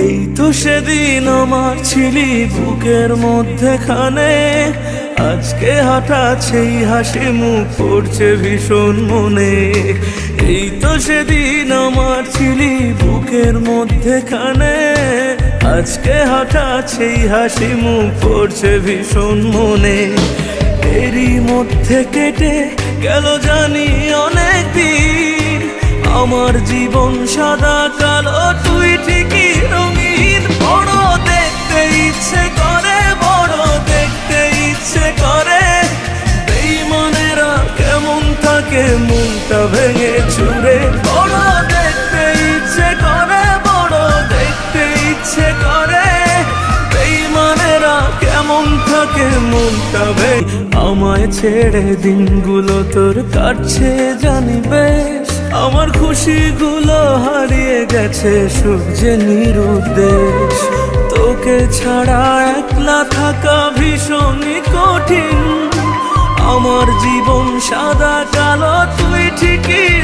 এই তো সেদিন আমার ছিলি বুকের মধ্যেখানে, আজকে হঠাৎ সেই হাসি মুখ পড়ছে ভীষণ মনে। এই তো সেদিন আমার ছিলি বুকের মধ্যেখানে, আজকে হঠাৎ সেই হাসি মুখ পড়ছে ভীষণ মনে। এরই মধ্যে কেটে গেল জানি অনেক দিন, আমার জীবন সাদা কালো, তুই ঠিকই রঙিন। বড় দেখতে ইচ্ছে করে, বড় দেখতে ইচ্ছে করে, বেঈমানেরা কেমন থাকে মনটা ভেঙে চুরে। বড় দেখতে ইচ্ছে করে, বড় দেখতে ইচ্ছে করে, বেঈমানেরা কেমন থাকে মনটা ভেঙে। আমায় ছেড়ে দিনগুলো তোর কাটছে জানি বেশ, আমার খুশিগুলো হারিয়ে গেছে সুখ যে নিরুদ্দেশ। তোকে ছাড়া একলা থাকা ভীষণই কঠিন, আমার জীবন সাদা কালো, তুই ঠিকই